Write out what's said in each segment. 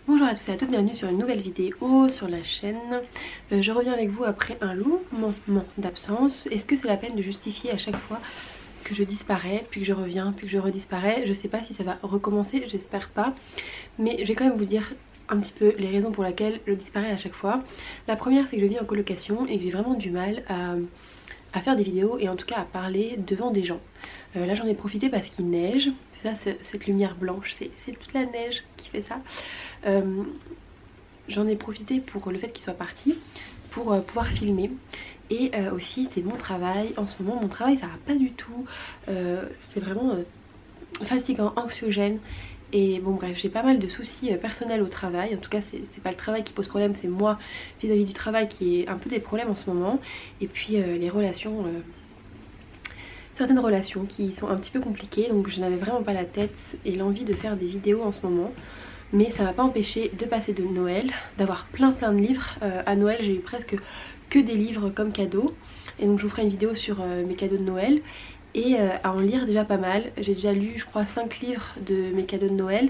Bonjour à tous et à toutes, bienvenue sur une nouvelle vidéo sur la chaîne. Je reviens avec vous après un long moment d'absence. Est-ce que c'est la peine de justifier à chaque fois que je disparais, puis que je reviens, puis que je redisparais? Je sais pas si ça va recommencer, j'espère pas. Mais je vais quand même vous dire un petit peu les raisons pour lesquelles je disparais à chaque fois. La première, c'est que je vis en colocation et que j'ai vraiment du mal à faire des vidéos et en tout cas à parler devant des gens. Là j'en ai profité parce qu'il neige. Ça, cette lumière blanche, c'est toute la neige qui fait ça. J'en ai profité pour le fait qu'il soit parti, pour pouvoir filmer. Et aussi c'est mon travail, en ce moment mon travail ça va pas du tout, c'est vraiment fatigant, anxiogène. Et bon bref, j'ai pas mal de soucis personnels au travail. En tout cas c'est pas le travail qui pose problème, c'est moi vis-à-vis du travail qui est un peu des problèmes en ce moment. Et puis les relations, certaines relations qui sont un petit peu compliquées. Donc je n'avais vraiment pas la tête et l'envie de faire des vidéos en ce moment. Mais ça m'a pas empêché de passer de Noël, d'avoir plein de livres. À Noël j'ai eu presque que des livres comme cadeau. Et donc je vous ferai une vidéo sur mes cadeaux de Noël. Et à en lire déjà pas mal. J'ai déjà lu je crois 5 livres de mes cadeaux de Noël.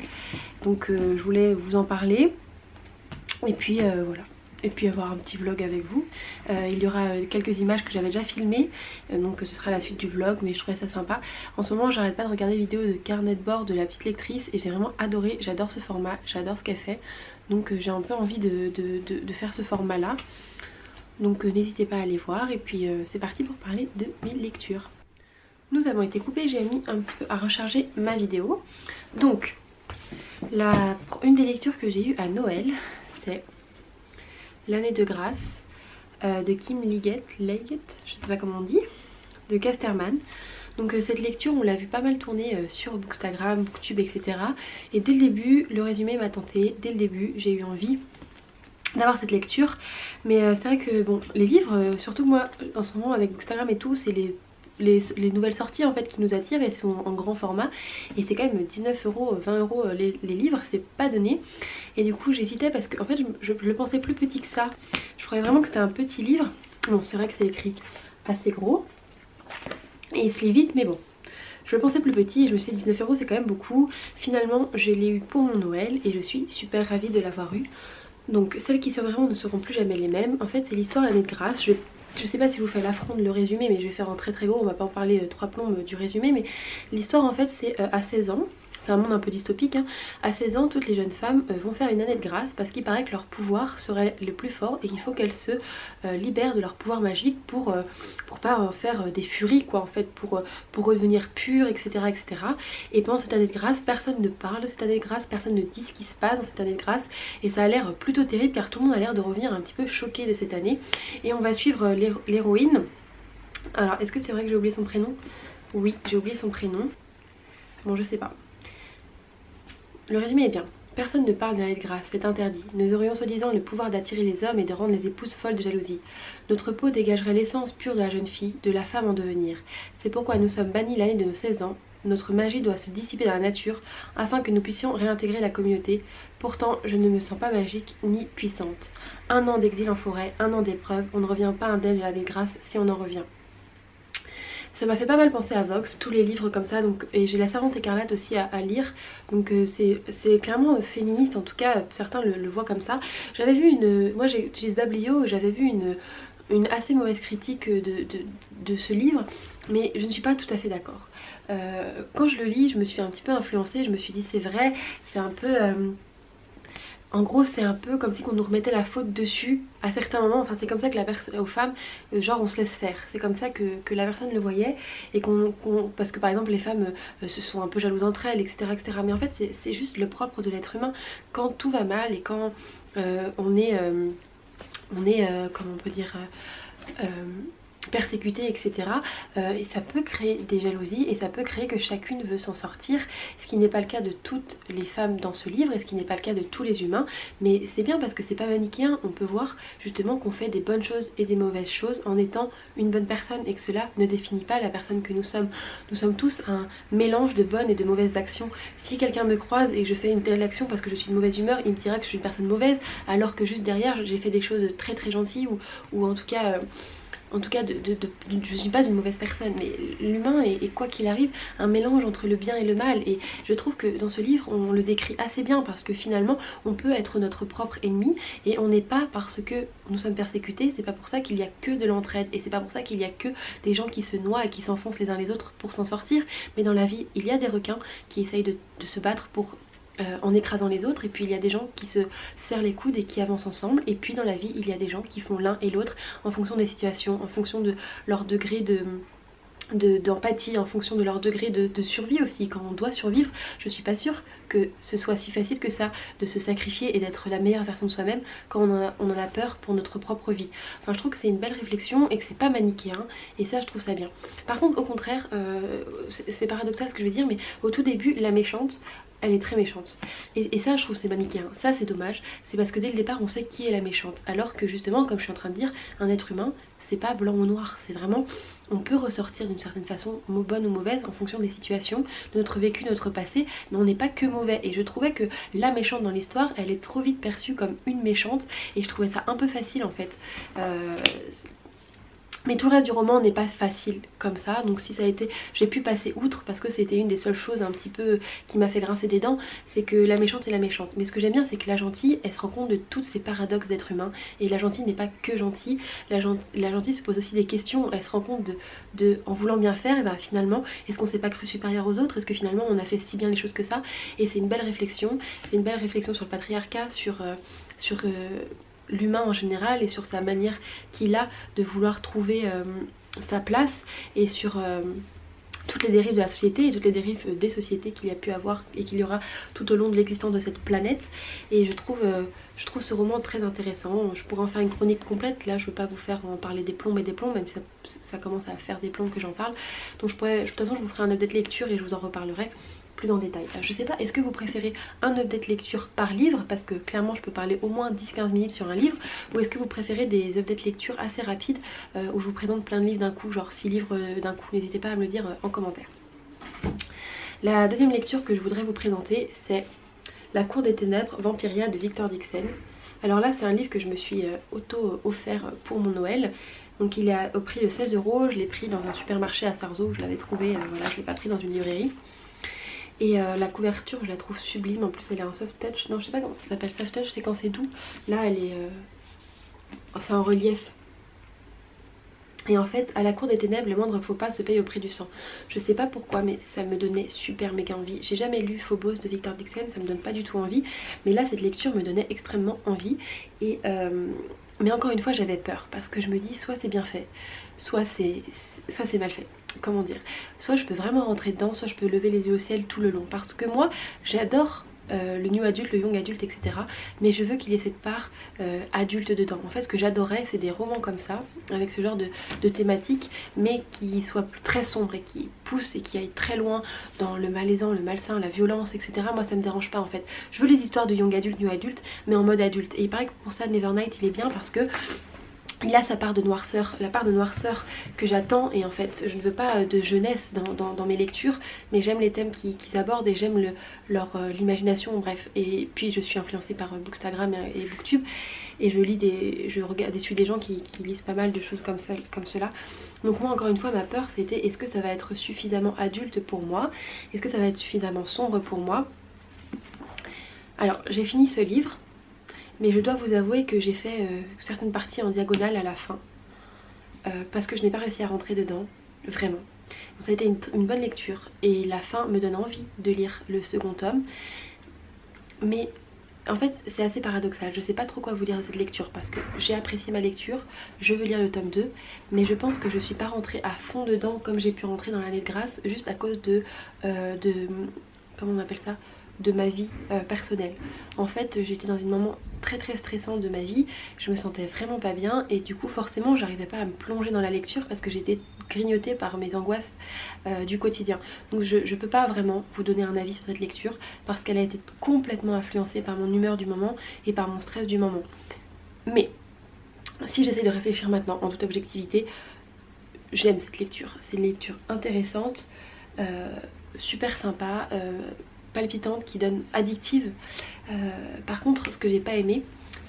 Donc je voulais vous en parler. Et puis voilà. Et puis avoir un petit vlog avec vous. Il y aura quelques images que j'avais déjà filmées, donc ce sera la suite du vlog, mais je trouvais ça sympa. En ce moment j'arrête pas de regarder des vidéos de carnet de bord de la petite lectrice et j'ai vraiment adoré, j'adore ce format, j'adore ce qu'elle fait. Donc j'ai un peu envie de faire ce format là. Donc n'hésitez pas à aller voir et puis c'est parti pour parler de mes lectures. Nous avons été coupés, j'ai mis un petit peu à recharger ma vidéo. Donc une des lectures que j'ai eues à Noël, c'est L'année de grâce de Kim Liggett, je sais pas comment on dit, de Casterman. Donc cette lecture on l'a vu pas mal tourner sur Bookstagram, Booktube, etc. Et dès le début le résumé m'a tenté, dès le début j'ai eu envie d'avoir cette lecture. Mais c'est vrai que bon, les livres, surtout moi en ce moment avec Bookstagram et tout, c'est les nouvelles sorties en fait qui nous attirent et sont en grand format. Et c'est quand même 19 €, 20 € les livres, c'est pas donné. Et du coup j'hésitais parce que en fait je le pensais plus petit que ça. Je croyais vraiment que c'était un petit livre. Bon c'est vrai que c'est écrit assez gros et il se lit vite mais bon. Je le pensais plus petit et je me suis dit 19 € c'est quand même beaucoup. Finalement je l'ai eu pour mon Noël et je suis super ravie de l'avoir eu. Donc celles qui survivront ne seront plus jamais les mêmes. En fait c'est l'histoire de l'année de grâce. Je sais pas si je vous fais l'affront de le résumer, mais je vais faire en très gros, on va pas en parler 3 plombes du résumé. Mais l'histoire en fait c'est à 16 ans, c'est un monde un peu dystopique hein. À 16 ans toutes les jeunes femmes vont faire une année de grâce parce qu'il paraît que leur pouvoir serait le plus fort et qu'il faut qu'elles se libèrent de leur pouvoir magique pour pas faire des furies quoi en fait, pour redevenir pures, etc., etc. Et pendant cette année de grâce personne ne parle de cette année de grâce, personne ne dit ce qui se passe dans cette année de grâce. Et ça a l'air plutôt terrible car tout le monde a l'air de revenir un petit peu choqué de cette année. Et on va suivre l'héroïne. Alors est-ce que c'est vrai que j'ai oublié son prénom? Oui j'ai oublié son prénom. Bon je sais pas. Le résumé est bien. Personne ne parle de l'année de grâce, c'est interdit. Nous aurions soi-disant le pouvoir d'attirer les hommes et de rendre les épouses folles de jalousie. Notre peau dégagerait l'essence pure de la jeune fille, de la femme en devenir. C'est pourquoi nous sommes bannis l'année de nos 16 ans. Notre magie doit se dissiper dans la nature afin que nous puissions réintégrer la communauté. Pourtant, je ne me sens pas magique ni puissante. 1 an d'exil en forêt, 1 an d'épreuve, on ne revient pas indemne de l'année de grâce si on en revient. Ça m'a fait pas mal penser à Vox, tous les livres comme ça, donc, et j'ai La Servante écarlate aussi à lire, donc c'est clairement féministe, en tout cas certains le voient comme ça. J'avais vu moi j'utilise Bablio, j'avais vu une assez mauvaise critique de ce livre, mais je ne suis pas tout à fait d'accord. Quand je le lis, je me suis un petit peu influencée, je me suis dit c'est vrai, c'est un peu... En gros c'est un peu comme si on nous remettait la faute dessus à certains moments, enfin c'est comme ça que aux femmes, genre on se laisse faire, c'est comme ça que la personne le voyait. Et parce que par exemple les femmes se sont un peu jalouses entre elles, etc., etc. Mais en fait c'est juste le propre de l'être humain. Quand tout va mal et quand on est comment on peut dire, persécuté, etc. Et ça peut créer des jalousies et ça peut créer que chacune veut s'en sortir, ce qui n'est pas le cas de toutes les femmes dans ce livre et ce qui n'est pas le cas de tous les humains. Mais c'est bien parce que c'est pas manichéen, on peut voir justement qu'on fait des bonnes choses et des mauvaises choses en étant une bonne personne et que cela ne définit pas la personne que nous sommes. Nous sommes tous un mélange de bonnes et de mauvaises actions. Si quelqu'un me croise et que je fais une telle action parce que je suis de mauvaise humeur, il me dira que je suis une personne mauvaise alors que juste derrière j'ai fait des choses très gentilles ou en tout cas en tout cas je suis pas une mauvaise personne, mais l'humain est quoi qu'il arrive un mélange entre le bien et le mal, et je trouve que dans ce livre on le décrit assez bien, parce que finalement on peut être notre propre ennemi, et on n'est pas, parce que nous sommes persécutés, c'est pas pour ça qu'il y a que de l'entraide, et c'est pas pour ça qu'il y a que des gens qui se noient et qui s'enfoncent les uns les autres pour s'en sortir, mais dans la vie il y a des requins qui essayent de se battre pour en écrasant les autres, et puis il y a des gens qui se serrent les coudes et qui avancent ensemble, et puis dans la vie il y a des gens qui font l'un et l'autre en fonction des situations, en fonction de leur degré d'empathie, en fonction de leur degré de survie aussi. Quand on doit survivre, je suis pas sûre que ce soit si facile que ça de se sacrifier et d'être la meilleure version de soi-même quand on en a peur pour notre propre vie. Enfin, je trouve que c'est une belle réflexion et que c'est pas manichéen, et ça je trouve ça bien. Par contre, au contraire, c'est paradoxal ce que je veux dire, mais au tout début la méchante, elle est très méchante, et ça je trouve c'est manichéen, ça c'est dommage, c'est parce que dès le départ on sait qui est la méchante, alors que justement, comme je suis en train de dire, un être humain c'est pas blanc ou noir, c'est vraiment, on peut ressortir d'une certaine façon bonne ou mauvaise en fonction des situations, de notre vécu, de notre passé, mais on n'est pas que mauvais, et je trouvais que la méchante dans l'histoire elle est trop vite perçue comme une méchante, et je trouvais ça un peu facile en fait. Mais tout le reste du roman n'est pas facile comme ça, donc si ça a été, j'ai pu passer outre, parce que c'était une des seules choses un petit peu qui m'a fait grincer des dents, c'est que la méchante est la méchante. Mais ce que j'aime bien, c'est que la gentille, elle se rend compte de tous ces paradoxes d'être humain, et la gentille n'est pas que gentille, la gentille se pose aussi des questions, elle se rend compte en voulant bien faire, et ben finalement, est-ce qu'on s'est pas cru supérieur aux autres, est-ce que finalement on a fait si bien les choses que ça, et c'est une belle réflexion sur le patriarcat, sur l'humain en général, et sur sa manière qu'il a de vouloir trouver sa place, et sur toutes les dérives de la société et toutes les dérives des sociétés qu'il y a pu avoir et qu'il y aura tout au long de l'existence de cette planète. Et je trouve ce roman très intéressant. Je pourrais en faire une chronique complète, là je veux pas vous faire en parler des plombs et des plombs, même si ça commence à faire des plombs que j'en parle, donc de toute façon je vous ferai un update lecture et je vous en reparlerai plus en détail. Je sais pas, est-ce que vous préférez un update lecture par livre, parce que clairement je peux parler au moins 10-15 minutes sur un livre, ou est-ce que vous préférez des updates lecture assez rapides où je vous présente plein de livres d'un coup, genre 6 livres d'un coup? N'hésitez pas à me le dire en commentaire. La deuxième lecture que je voudrais vous présenter, c'est La Cour des Ténèbres, Vampiria de Victor Dixon. Alors là c'est un livre que je me suis auto-offert pour mon Noël. Donc il est au prix de 16 €, je l'ai pris dans un supermarché à Sarzeau, je l'avais trouvé, voilà, je l'ai pas pris dans une librairie. Et la couverture je la trouve sublime, en plus elle est en soft touch, non je sais pas comment ça s'appelle, soft touch c'est quand c'est doux, là elle est, c'est en relief. Et en fait, à la Cour des Ténèbres, les moindres faux pas se payent au prix du sang. Je sais pas pourquoi, mais ça me donnait super méga envie. J'ai jamais lu Phobos de Victor Dixon, ça me donne pas du tout envie, mais là cette lecture me donnait extrêmement envie. Et mais encore une fois j'avais peur, parce que je me dis soit c'est bien fait, soit c'est mal fait. Comment dire, soit je peux vraiment rentrer dedans, soit je peux lever les yeux au ciel tout le long, parce que moi j'adore le new adulte, le young adulte, etc. Mais je veux qu'il y ait cette part adulte dedans. En fait ce que j'adorais c'est des romans comme ça, avec ce genre de thématique, mais qui soient très sombres et qui poussent et qui aillent très loin dans le malaisant, le malsain, la violence, etc. Moi ça me dérange pas en fait. Je veux les histoires de young adulte, new adulte, mais en mode adulte. Et il paraît que pour ça Nevernight il est bien, parce que il a sa part de noirceur, la part de noirceur que j'attends, et en fait je ne veux pas de jeunesse dans mes lectures, mais j'aime les thèmes qu'ils abordent et j'aime l'imagination, bref. Et puis je suis influencée par Bookstagram et Booktube, et je suis des gens qui lisent pas mal de choses comme cela. Donc moi encore une fois ma peur c'était, est-ce que ça va être suffisamment adulte pour moi, est-ce que ça va être suffisamment sombre pour moi. Alors j'ai fini ce livre, mais je dois vous avouer que j'ai fait certaines parties en diagonale à la fin, parce que je n'ai pas réussi à rentrer dedans, vraiment. Donc ça a été une bonne lecture, et la fin me donne envie de lire le second tome. Mais en fait c'est assez paradoxal, je sais pas trop quoi vous dire de cette lecture, parce que j'ai apprécié ma lecture, je veux lire le tome 2, mais je pense que je suis pas rentrée à fond dedans comme j'ai pu rentrer dans l'année de grâce, juste à cause de comment on appelle ça, de ma vie personnelle. En fait j'étais dans un moment très stressant de ma vie, je me sentais vraiment pas bien, et du coup forcément j'arrivais pas à me plonger dans la lecture parce que j'étais grignotée par mes angoisses du quotidien. Donc je peux pas vraiment vous donner un avis sur cette lecture, parce qu'elle a été complètement influencée par mon humeur du moment et par mon stress du moment. Mais si j'essaie de réfléchir maintenant en toute objectivité, j'aime cette lecture. C'est une lecture intéressante, super sympa, palpitante, qui donne addictive. Par contre ce que j'ai pas aimé,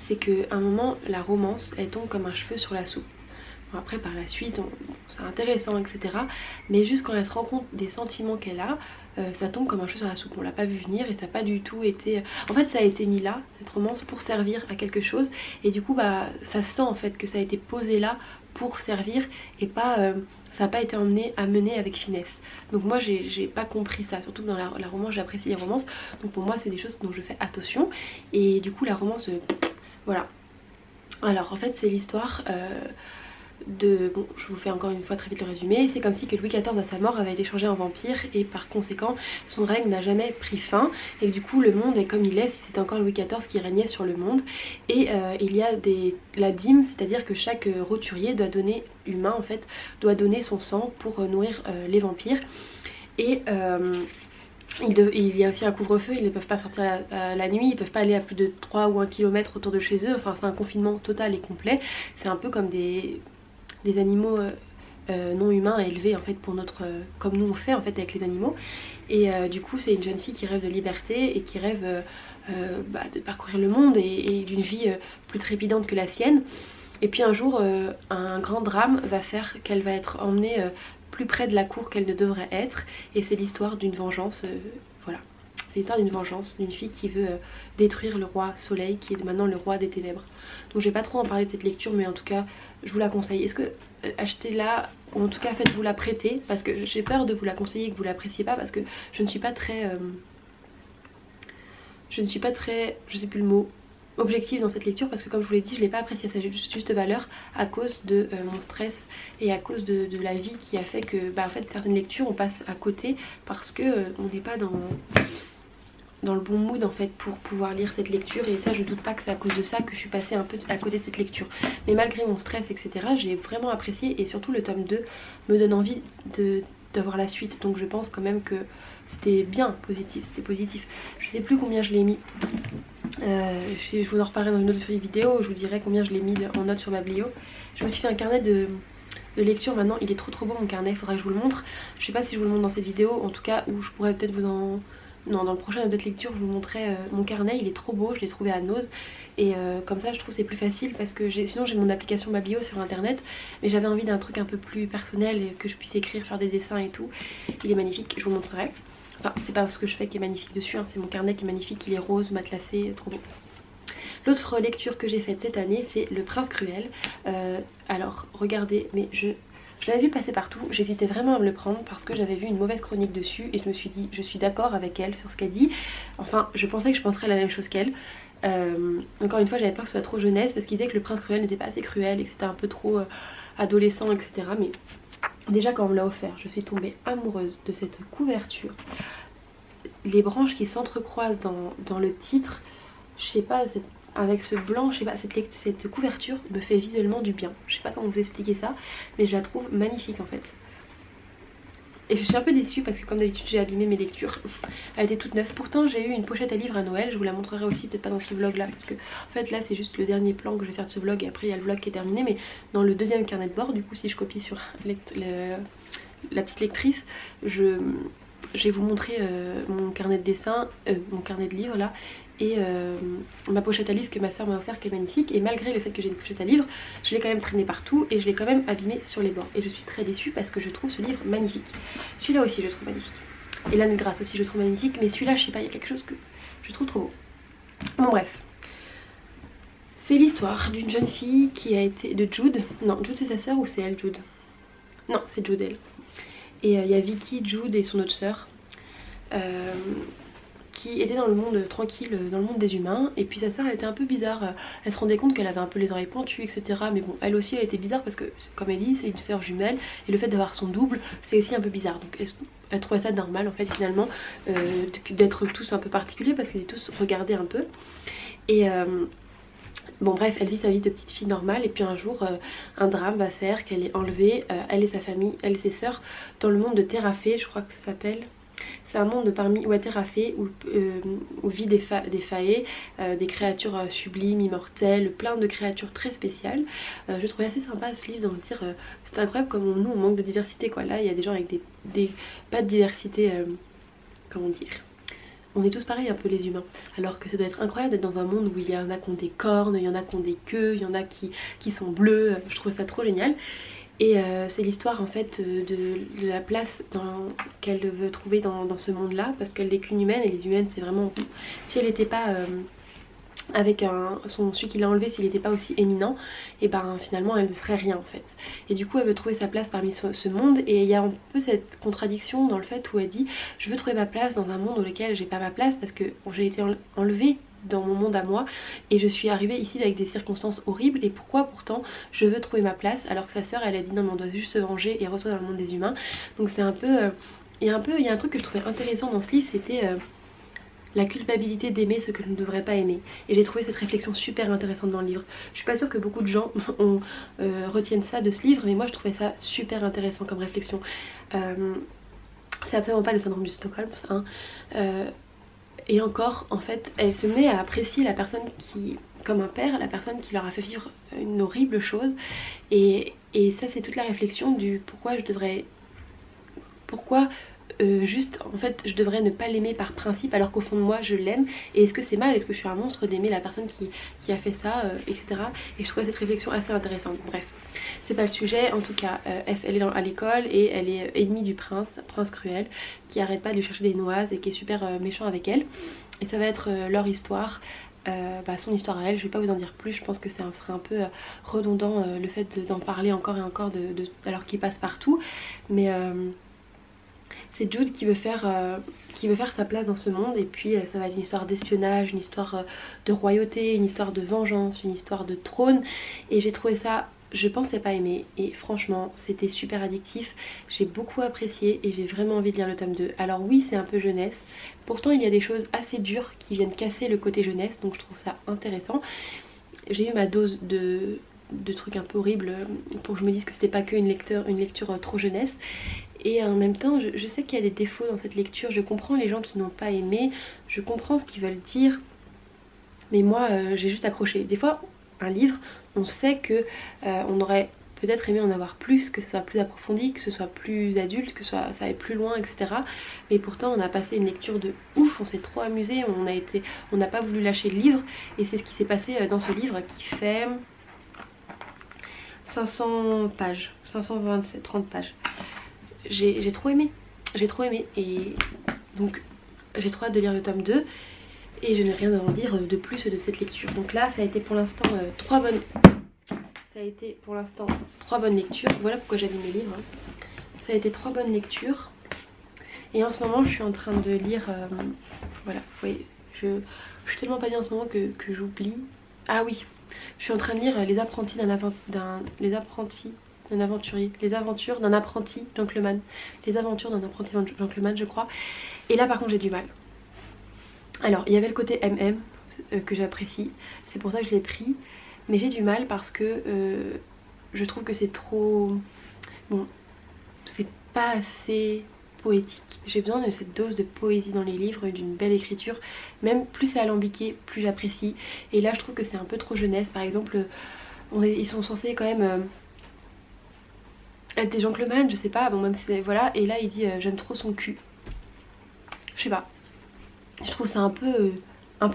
c'est qu'à un moment la romance elle tombe comme un cheveu sur la soupe. Bon, après par la suite c'est intéressant etc. Mais juste quand elle se rend compte des sentiments qu'elle a, ça tombe comme un cheveu sur la soupe. On l'a pas vu venir et ça n'a pas du tout été... En fait ça a été mis là, cette romance, pour servir à quelque chose. Et du coup bah ça sent en fait que ça a été posé là pour servir et pas... ça n'a pas été amené avec finesse. Donc moi j'ai pas compris ça, surtout que dans la romance j'apprécie les romances. Donc pour moi c'est des choses dont je fais attention. Et du coup la romance, voilà. Alors en fait c'est l'histoire bon, je vous fais encore une fois très vite le résumé. C'est comme si que Louis XIV à sa mort avait été changé en vampire et par conséquent son règne n'a jamais pris fin et que du coup le monde est comme il est si c'était encore Louis XIV qui régnait sur le monde. Et il y a la dîme, c'est à dire que chaque roturier doit donner, humain en fait, doit donner son sang pour nourrir les vampires. Et il y a aussi un couvre-feu, ils ne peuvent pas sortir la nuit, ils ne peuvent pas aller à plus de 3 ou 1 km autour de chez eux. Enfin c'est un confinement total et complet. C'est un peu comme des animaux non humains élevés en fait pour notre... comme nous on fait en fait avec les animaux. Et du coup c'est une jeune fille qui rêve de liberté et qui rêve de parcourir le monde et d'une vie plus trépidante que la sienne. Et puis un jour un grand drame va faire qu'elle va être emmenée plus près de la cour qu'elle ne devrait être. Et c'est l'histoire d'une vengeance, voilà. C'est l'histoire d'une vengeance, d'une fille qui veut détruire le roi Soleil qui est maintenant le roi des ténèbres. Donc je vais pas trop en parler de cette lecture mais en tout cas je vous la conseille. Est-ce que achetez-la ou en tout cas faites-vous la prêter, parce que j'ai peur de vous la conseiller et que vous l'appréciez pas, parce que je ne suis pas très je sais plus le mot, objective dans cette lecture, parce que comme je vous l'ai dit je l'ai pas appréciée à sa juste valeur à cause de mon stress et à cause de la vie qui a fait que en fait certaines lectures on passe à côté parce que on n'est pas dans le bon mood en fait pour pouvoir lire cette lecture. Et ça je doute pas que c'est à cause de ça que je suis passée un peu à côté de cette lecture. Mais malgré mon stress etc j'ai vraiment apprécié et surtout le tome 2 me donne envie d'avoir la suite. Donc je pense quand même que c'était bien positif, c'était positif. Je sais plus combien je l'ai mis. Je vous en reparlerai dans une autre vidéo, je vous dirai combien je l'ai mis en note sur ma Blio. Je me suis fait un carnet de lecture maintenant, il est trop beau mon carnet, il faudra que je vous le montre. Je sais pas si je vous le montre dans cette vidéo, en tout cas où je pourrais peut-être vous en... Non, dans le prochain autre lecture je vous montrerai mon carnet, il est trop beau, je l'ai trouvé à Nose. Et comme ça je trouve c'est plus facile parce que sinon j'ai mon application Mablio sur internet. Mais j'avais envie d'un truc un peu plus personnel et que je puisse écrire, faire des dessins et tout. Il est magnifique, je vous montrerai. Enfin c'est pas ce que je fais qui est magnifique dessus, hein, c'est mon carnet qui est magnifique, il est rose, matelassé, trop beau. L'autre lecture que j'ai faite cette année c'est Le Prince Cruel. Alors regardez, mais je l'avais vu passer partout, j'hésitais vraiment à me le prendre parce que j'avais vu une mauvaise chronique dessus et je me suis dit je suis d'accord avec elle sur ce qu'elle dit. Enfin je pensais que je penserais la même chose qu'elle. Encore une fois j'avais peur que ce soit trop jeunesse parce qu'il disait que Le Prince Cruel n'était pas assez cruel et que c'était un peu trop adolescent etc. Mais déjà quand on me l'a offert je suis tombée amoureuse de cette couverture. Les branches qui s'entrecroisent dans le titre, je sais pas, avec ce blanc, je sais pas, cette couverture me fait visuellement du bien. Je sais pas comment vous expliquer ça, mais je la trouve magnifique en fait. Et je suis un peu déçue parce que comme d'habitude j'ai abîmé mes lectures. Elle était toute neuve. Pourtant j'ai eu une pochette à livres à Noël, je vous la montrerai aussi, peut-être pas dans ce vlog là, parce que en fait là c'est juste le dernier plan que je vais faire de ce vlog et après il y a le vlog qui est terminé. Mais dans le deuxième carnet de bord, du coup si je copie sur la petite lectrice, je vais vous montrer mon carnet de dessin, mon carnet de livres là, et ma pochette à livres que ma soeur m'a offert qui est magnifique. Et malgré le fait que j'ai une pochette à livres, je l'ai quand même traîné partout et je l'ai quand même abîmé sur les bords. Et je suis très déçue parce que je trouve ce livre magnifique. Celui-là aussi je le trouve magnifique. Et l'Âne Grâce aussi je le trouve magnifique. Mais celui-là je sais pas, il y a quelque chose que je trouve trop beau. Bon bref. C'est l'histoire d'une jeune fille qui a été... de Jude. Non, Jude c'est sa soeur ou c'est elle Jude? Non, c'est Jude elle. Et il y a Vicky, Jude et son autre sœur qui était dans le monde tranquille, dans le monde des humains. Et puis sa soeur elle était un peu bizarre, elle se rendait compte qu'elle avait un peu les oreilles pointues etc. Mais bon elle aussi elle était bizarre parce que comme elle dit c'est une sœur jumelle et le fait d'avoir son double c'est aussi un peu bizarre. Donc elle trouvait ça normal en fait finalement d'être tous un peu particuliers parce qu'ils étaient tous regardés un peu. Et bon bref, elle vit sa vie de petite fille normale et puis un jour un drame va faire qu'elle est enlevée, elle et sa famille, elle et ses sœurs, dans le monde de Terrafé, je crois que ça s'appelle. C'est un monde parmi Terrafé où vit des faées, des créatures sublimes, immortelles, plein de créatures très spéciales. Je trouvais assez sympa ce livre dans le dire c'est incroyable comme nous on manque de diversité quoi. Là il y a des gens avec pas de diversité, comment dire, on est tous pareils un peu les humains, alors que ça doit être incroyable d'être dans un monde où il y en a qui ont des cornes, il y en a qui ont des queues, il y en a qui sont bleus, je trouve ça trop génial. Et c'est l'histoire en fait de la place qu'elle veut trouver dans ce monde là, parce qu'elle n'est qu'une humaine et les humaines c'est vraiment... Si elle n'était pas... avec celui qui l'a enlevé, s'il n'était pas aussi éminent, et ben finalement elle ne serait rien en fait. Et du coup elle veut trouver sa place parmi ce monde, et il y a un peu cette contradiction dans le fait où elle dit je veux trouver ma place dans un monde dans lequel j'ai pas ma place parce que j'ai été enlevée dans mon monde à moi et je suis arrivée ici avec des circonstances horribles, et pourquoi pourtant je veux trouver ma place alors que sa sœur elle a dit non mais on doit juste se venger et retourner dans le monde des humains. Donc c'est un peu... il y a un truc que je trouvais intéressant dans ce livre, c'était... la culpabilité d'aimer ce que je ne devrais pas aimer. Et j'ai trouvé cette réflexion super intéressante dans le livre. Je suis pas sûre que beaucoup de gens retiennent ça de ce livre, mais moi je trouvais ça super intéressant comme réflexion. C'est absolument pas le syndrome du Stockholm, ça, hein. Et encore, en fait, elle se met à apprécier la personne qui, comme un père, la personne qui leur a fait vivre une horrible chose. Et ça c'est toute la réflexion du pourquoi je devrais... Pourquoi... juste en fait je devrais ne pas l'aimer par principe alors qu'au fond de moi je l'aime, et est-ce que c'est mal, est-ce que je suis un monstre d'aimer la personne qui a fait ça, etc. Et je trouvais cette réflexion assez intéressante. Bref, c'est pas le sujet, en tout cas elle est à l'école et elle est ennemie du prince cruel qui arrête pas de lui chercher des noises et qui est super méchant avec elle, et ça va être leur histoire. Son histoire à elle, je vais pas vous en dire plus, je pense que ça serait un peu redondant le fait d'en parler encore et encore alors qu'il passe partout, mais c'est Jude qui veut faire sa place dans ce monde, et puis ça va être une histoire d'espionnage, une histoire de royauté, une histoire de vengeance, une histoire de trône, et j'ai trouvé ça, je pensais pas aimer, et franchement c'était super addictif, j'ai beaucoup apprécié et j'ai vraiment envie de lire le tome 2. Alors oui c'est un peu jeunesse, pourtant il y a des choses assez dures qui viennent casser le côté jeunesse, donc je trouve ça intéressant. J'ai eu ma dose de trucs un peu horribles pour que je me dise que c'était pas que une lecture trop jeunesse. Et en même temps je sais qu'il y a des défauts dans cette lecture, je comprends les gens qui n'ont pas aimé, je comprends ce qu'ils veulent dire, mais moi j'ai juste accroché. Des fois un livre, on sait que on aurait peut-être aimé en avoir plus, que ce soit plus approfondi, que ce soit plus adulte, que ça aille plus loin, etc. Mais pourtant on a passé une lecture de ouf, on s'est trop amusé, on n'a pas voulu lâcher le livre, et c'est ce qui s'est passé dans ce livre qui fait 500 pages, 527, 30 pages. J'ai trop aimé, et donc j'ai trop hâte de lire le tome 2 et je n'ai rien à en dire de plus de cette lecture. Donc là ça a été pour l'instant 3 bonnes lectures, voilà pourquoi j'avais mes livres, hein. Ça a été 3 bonnes lectures, et en ce moment je suis en train de lire, voilà, vous voyez, je suis tellement pas bien en ce moment que j'oublie. Ah oui, je suis en train de lire Les apprentis d'un aventurier, les aventures d'un apprenti gentleman, les aventures d'un apprenti gentleman je crois. Et là par contre j'ai du mal. Alors il y avait le côté MM que j'apprécie, c'est pour ça que je l'ai pris, mais j'ai du mal parce que je trouve que c'est trop... Bon, c'est pas assez poétique. J'ai besoin de cette dose de poésie dans les livres, d'une belle écriture, même plus c'est alambiqué, plus j'apprécie. Et là je trouve que c'est un peu trop jeunesse, par exemple ils sont censés quand même... être des gentlemen, je sais pas, bon même si voilà, et là il dit j'aime trop son cul. Je sais pas, je trouve ça un peu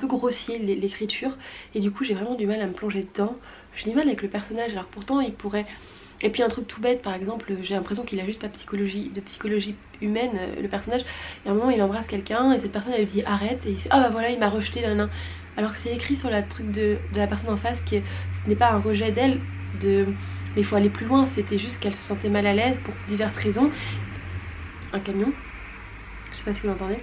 grossier l'écriture, et du coup j'ai vraiment du mal à me plonger dedans. J'ai du mal avec le personnage, alors pourtant il pourrait... Et puis un truc tout bête par exemple, j'ai l'impression qu'il a juste pas de psychologie humaine, le personnage, et à un moment il embrasse quelqu'un et cette personne elle lui dit arrête, et il fait ah bah voilà il m'a rejeté là, là. Alors que c'est écrit sur la truc de la personne en face que ce n'est pas un rejet d'elle, mais il faut aller plus loin, c'était juste qu'elle se sentait mal à l'aise pour diverses raisons. Un camion, je sais pas si vous l'entendez.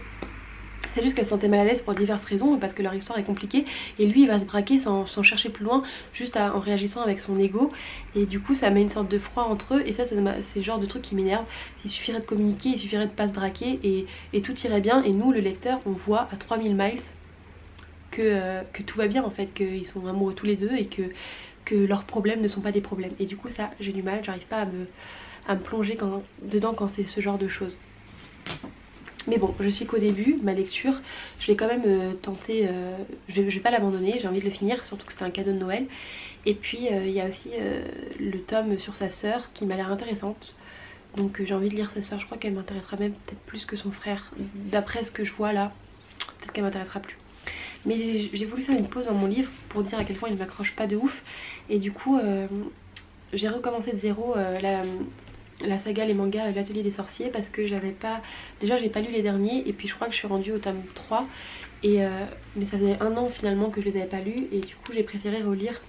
C'est juste qu'elle se sentait mal à l'aise pour diverses raisons, parce que leur histoire est compliquée, et lui il va se braquer sans chercher plus loin, juste en réagissant avec son ego, et du coup ça met une sorte de froid entre eux, et ça c'est le genre de truc qui m'énerve. Il suffirait de communiquer, il suffirait de pas se braquer, et tout irait bien, et nous le lecteur on voit à 3000 miles que tout va bien en fait, qu'ils sont amoureux tous les deux, et que leurs problèmes ne sont pas des problèmes. Et du coup ça j'ai du mal, j'arrive pas à me plonger dedans quand c'est ce genre de choses. Mais bon, je suis qu'au début, ma lecture, je l'ai quand même tenté, je vais pas l'abandonner, j'ai envie de le finir, surtout que c'était un cadeau de Noël. Et puis il y a aussi le tome sur sa sœur qui m'a l'air intéressante. Donc j'ai envie de lire sa sœur, je crois qu'elle m'intéressera même peut-être plus que son frère, d'après ce que je vois là. peut-être qu'elle m'intéressera plus. Mais j'ai voulu faire une pause dans mon livre pour dire à quel point il ne m'accroche pas de ouf. Et du coup j'ai recommencé de zéro la saga, les mangas, l'atelier des sorciers, parce que j'avais pas... Déjà j'ai pas lu les derniers et puis je crois que je suis rendue au tome 3. Mais ça faisait 1 an finalement que je les avais pas lus et du coup j'ai préféré relire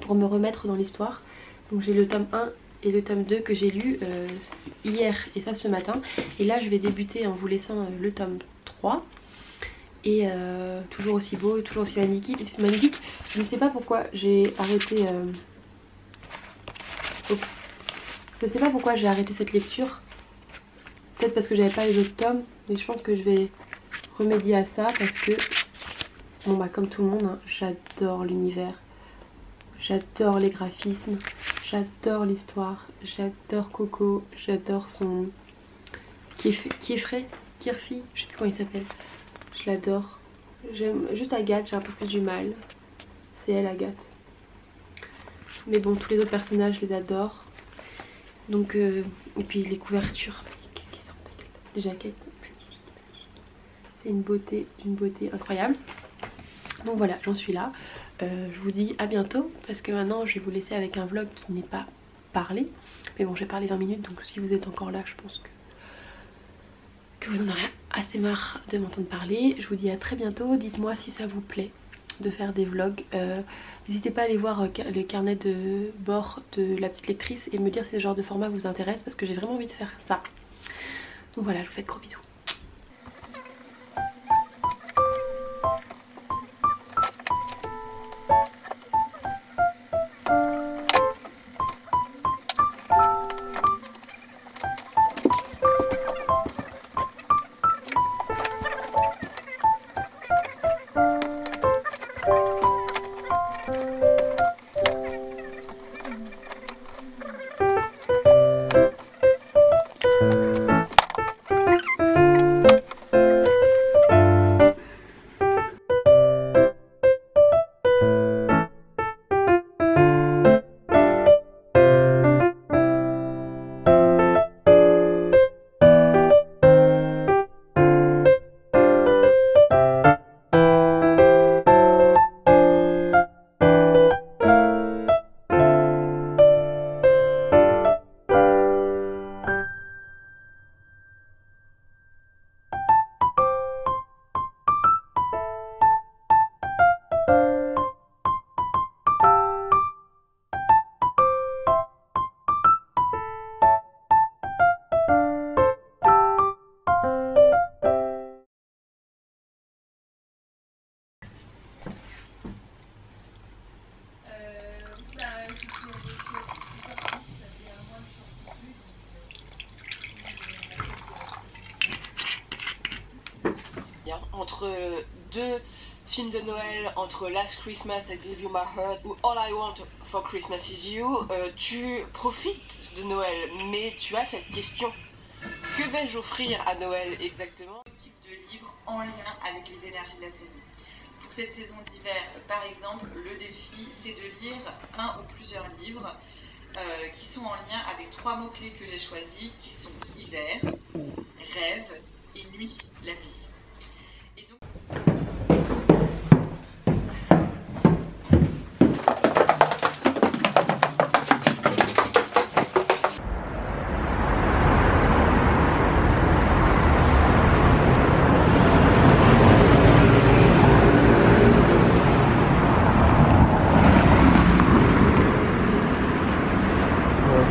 pour me remettre dans l'histoire. Donc j'ai le tome 1 et le tome 2 que j'ai lu hier et ça ce matin. Et là je vais débuter en vous laissant le tome 3. Et toujours aussi beau, toujours aussi magnifique. Je ne sais pas pourquoi j'ai arrêté... Oups. Je sais pas pourquoi j'ai arrêté cette lecture. Peut-être parce que j'avais pas les autres tomes. Mais je pense que je vais remédier à ça parce que... Bon bah comme tout le monde, hein, j'adore l'univers. J'adore les graphismes. J'adore l'histoire. J'adore Coco. J'adore son... Kirfi, je sais plus comment il s'appelle. Je l'adore. J'aime juste Agathe, j'ai un peu plus du mal. C'est elle, Agathe. Mais bon, tous les autres personnages, je les adore. Donc, et puis les couvertures. Qu'est-ce qu'ils sont belles. Les jaquettes, magnifiques, magnifiques. C'est une beauté incroyable. Donc voilà, j'en suis là. Je vous dis à bientôt. Parce que maintenant, je vais vous laisser avec un vlog qui n'est pas parlé. Mais bon, j'ai parlé 20 minutes. Donc si vous êtes encore là, je pense que vous en aurez assez marre de m'entendre parler. Je vous dis à très bientôt. Dites-moi si ça vous plaît de faire des vlogs. N'hésitez pas à aller voir le carnet de bord de la petite lectrice et me dire si ce genre de format vous intéresse parce que j'ai vraiment envie de faire ça. Donc voilà, je vous fais de gros bisous. Entre deux films de Noël, entre Last Christmas I Gave You My Heart ou All I Want for Christmas Is You, tu profites de Noël, mais tu as cette question: que vais-je offrir à Noël exactement? Type de livre en lien avec les énergies de la saison. Pour cette saison d'hiver, par exemple, le défi c'est de lire un ou plusieurs livres qui sont en lien avec 3 mots-clés que j'ai choisis, qui sont hiver, rêve et nuit, la vie.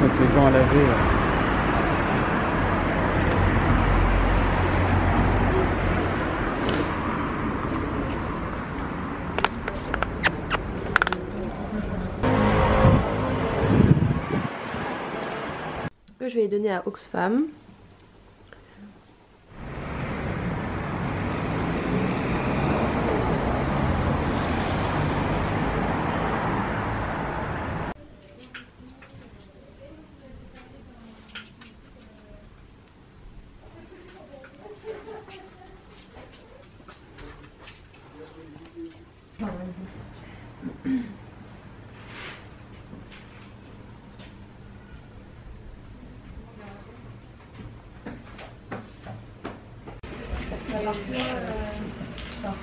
Mettre les gants à laver. Je vais les donner à Oxfam.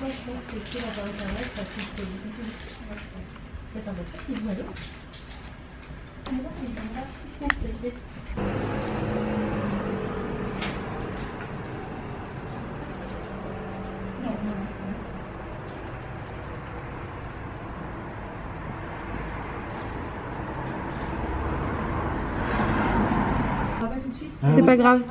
Moi je pense que c'est là-bas internet parce que je peux peut-être un peu petit vous allez. C'est pas grave.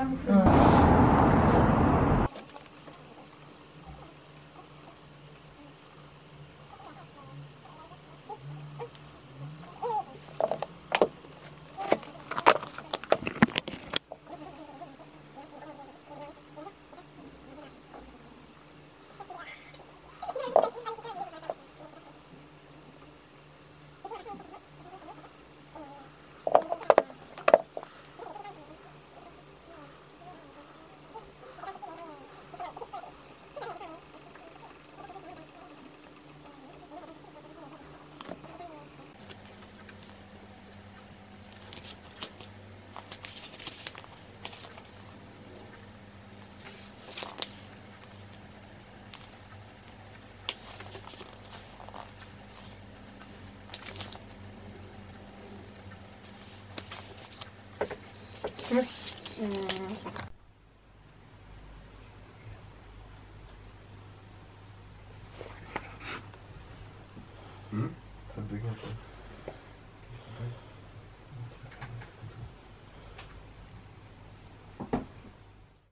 Ça bug un peu.